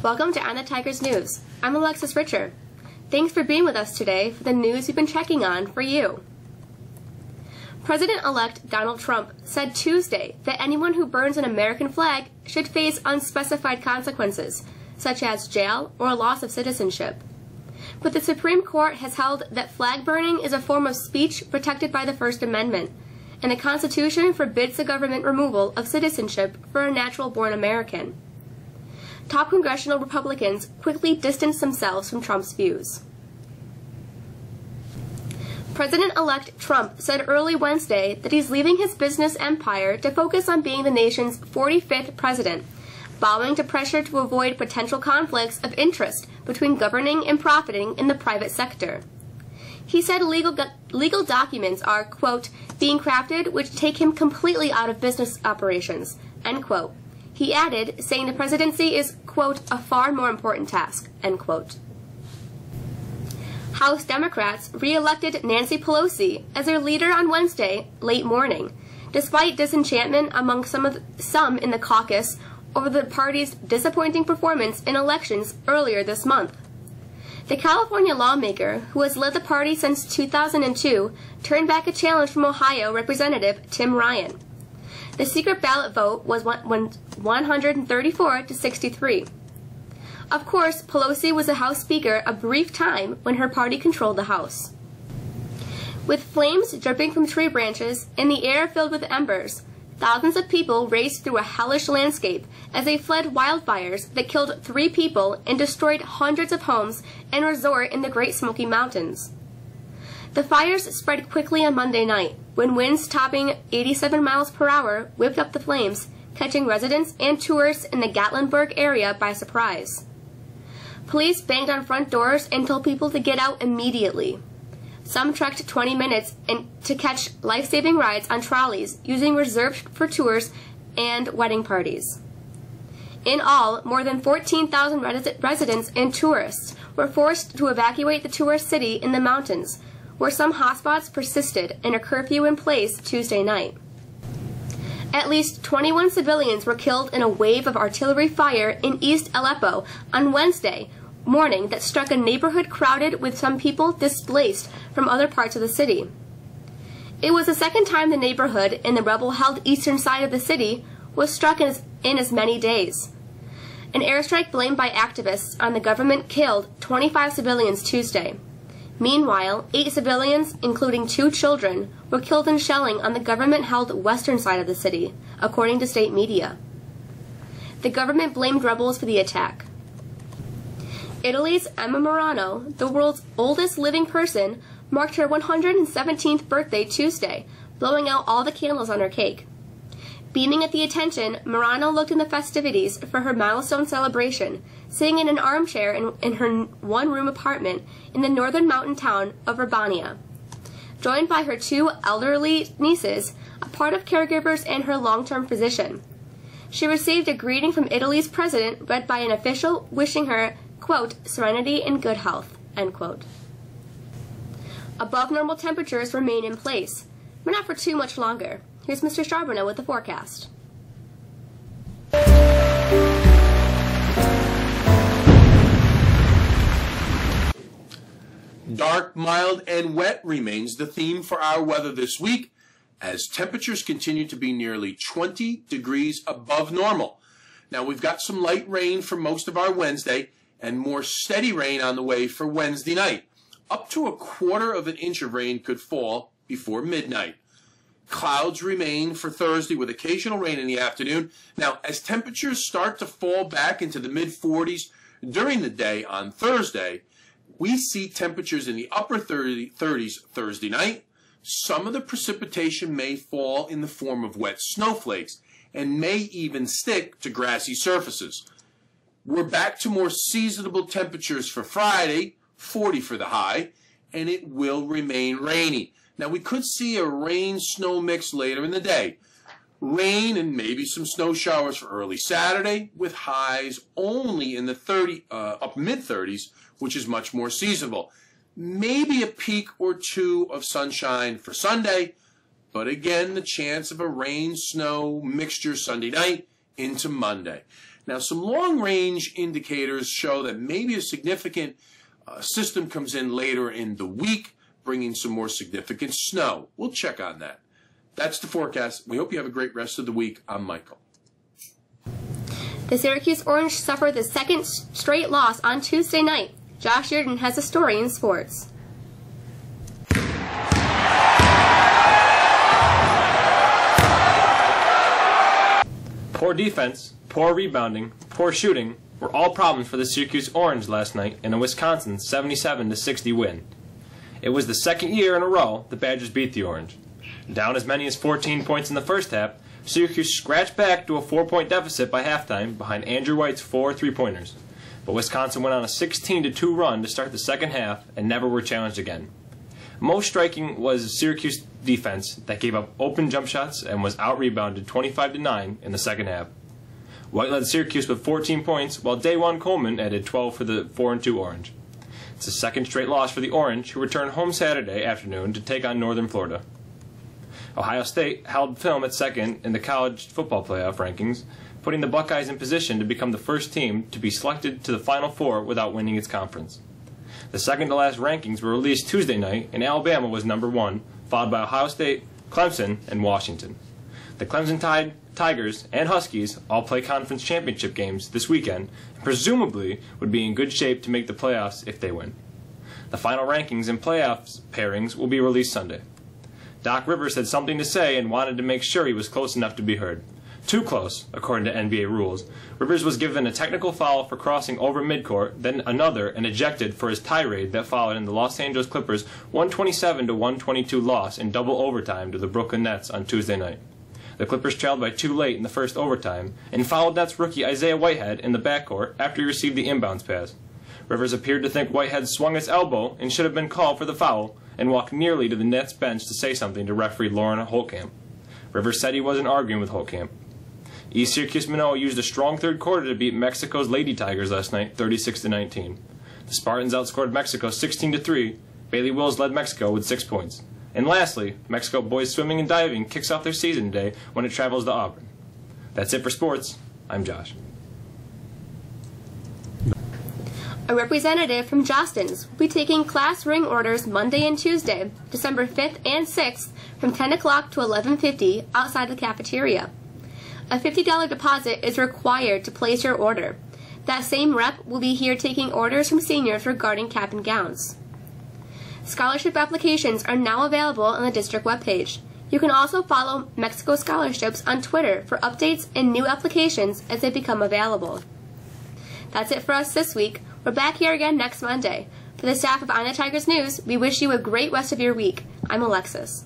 Welcome to On the Tigers News. I'm Alexis Richer. Thanks for being with us today for the news we've been checking on for you. President-elect Donald Trump said Tuesday that anyone who burns an American flag should face unspecified consequences, such as jail or a loss of citizenship. But the Supreme Court has held that flag burning is a form of speech protected by the First Amendment, and the Constitution forbids the government removal of citizenship for a natural-born American. Top congressional Republicans quickly distanced themselves from Trump's views. President-elect Trump said early Wednesday that he's leaving his business empire to focus on being the nation's 45th president, bowing to pressure to avoid potential conflicts of interest between governing and profiting in the private sector. He said legal documents are, quote, being crafted which take him completely out of business operations, end quote. He added, saying the presidency is, quote, a far more important task, end quote. House Democrats re-elected Nancy Pelosi as their leader on Wednesday late morning, despite disenchantment among some in the caucus over the party's disappointing performance in elections earlier this month. The California lawmaker, who has led the party since 2002, turned back a challenge from Ohio Representative Tim Ryan. The secret ballot vote was 134 to 63. Of course, Pelosi was the House Speaker a brief time when her party controlled the House. With flames dripping from tree branches and the air filled with embers, thousands of people raced through a hellish landscape as they fled wildfires that killed 3 people and destroyed hundreds of homes and resorts in the Great Smoky Mountains. The fires spread quickly on Monday night, when winds topping 87 miles per hour whipped up the flames, catching residents and tourists in the Gatlinburg area by surprise. Police banged on front doors and told people to get out immediately. Some trekked 20 minutes to catch life-saving rides on trolleys using reserved for tours and wedding parties. In all, more than 14,000 residents and tourists were forced to evacuate the tourist city in the mountains, where some hotspots persisted and a curfew in place Tuesday night. At least 21 civilians were killed in a wave of artillery fire in East Aleppo on Wednesday morning that struck a neighborhood crowded with some people displaced from other parts of the city. It was the second time the neighborhood in the rebel-held eastern side of the city was struck in as many days. An airstrike blamed by activists on the government killed 25 civilians Tuesday. Meanwhile, 8 civilians, including 2 children, were killed in shelling on the government-held western side of the city, according to state media. The government blamed rebels for the attack. Italy's Emma Morano, the world's oldest living person, marked her 117th birthday Tuesday, blowing out all the candles on her cake. Beaming at the attention, Morano looked in the festivities for her milestone celebration, sitting in an armchair in her one-room apartment in the northern mountain town of Urbania. Joined by her 2 elderly nieces, a part of caregivers and her long-term physician. She received a greeting from Italy's president read by an official wishing her, quote, serenity and good health, end quote. Above normal temperatures remain in place, but not for too much longer. Here's Mr. Charbonneau with the forecast. Dark, mild, and wet remains the theme for our weather this week, as temperatures continue to be nearly 20 degrees above normal. Now, we've got some light rain for most of our Wednesday, and more steady rain on the way for Wednesday night. Up to 1/4 inch of rain could fall before midnight. Clouds remain for Thursday with occasional rain in the afternoon. Now, as temperatures start to fall back into the mid-40s during the day on Thursday, we see temperatures in the upper 30s Thursday night. Some of the precipitation may fall in the form of wet snowflakes and may even stick to grassy surfaces. We're back to more seasonable temperatures for Friday, 40 for the high, and it will remain rainy. Now, we could see a rain-snow mix later in the day. Rain and maybe some snow showers for early Saturday, with highs only in the mid-30s, which is much more seasonable. Maybe a peak or 2 of sunshine for Sunday, but again, the chance of a rain-snow mixture Sunday night into Monday. Now, some long-range indicators show that maybe a significant system comes in later in the week, bringing some more significant snow. We'll check on that. That's the forecast. We hope you have a great rest of the week. I'm Michael. The Syracuse Orange suffered the second straight loss on Tuesday night. Josh Yurden has a story in sports. Poor defense, poor rebounding, poor shooting were all problems for the Syracuse Orange last night in a Wisconsin 77-60 win. It was the second year in a row the Badgers beat the Orange. Down as many as 14 points in the first half, Syracuse scratched back to a 4-point deficit by halftime behind Andrew White's 4 3-pointers. But Wisconsin went on a 16-2 run to start the second half and never were challenged again. Most striking was Syracuse defense that gave up open jump shots and was out-rebounded 25-9 in the second half. White led Syracuse with 14 points, while Daewon Coleman added 12 for the 4-2 Orange. It's the second straight loss for the Orange, who return home Saturday afternoon to take on Northern Florida. Ohio State held film at second in the college football playoff rankings, putting the Buckeyes in position to become the first team to be selected to the Final Four without winning its conference. The second-to-last rankings were released Tuesday night, and Alabama was number 1, followed by Ohio State, Clemson, and Washington. The Clemson Tigers and Huskies all play conference championship games this weekend, and presumably would be in good shape to make the playoffs if they win. The final rankings and playoffs pairings will be released Sunday. Doc Rivers had something to say and wanted to make sure he was close enough to be heard. Too close, according to NBA rules. Rivers was given a technical foul for crossing over midcourt, then another, and ejected for his tirade that followed in the Los Angeles Clippers' 127-122 loss in double overtime to the Brooklyn Nets on Tuesday night. The Clippers trailed by 2 late in the first overtime and fouled Nets rookie Isaiah Whitehead in the backcourt after he received the inbounds pass. Rivers appeared to think Whitehead swung his elbow and should have been called for the foul, and walked nearly to the Nets bench to say something to referee Lauren Holtkamp. Rivers said he wasn't arguing with Holtkamp. East Syracuse Manoa used a strong third quarter to beat Mexico's Lady Tigers last night, 36-19. The Spartans outscored Mexico 16-3. Bailey Wills led Mexico with 6 points. And lastly, Mexico boys swimming and diving kicks off their season today when it travels to Auburn. That's it for sports. I'm Josh. A representative from Jostens will be taking class ring orders Monday and Tuesday, December 5th and 6th, from 10 o'clock to 11:50 outside the cafeteria. A $50 deposit is required to place your order. That same rep will be here taking orders from seniors regarding cap and gowns. Scholarship applications are now available on the district webpage. You can also follow Mexico Scholarships on Twitter for updates and new applications as they become available. That's it for us this week. We're back here again next Monday. For the staff of On the Tigers News, we wish you a great rest of your week. I'm Alexis.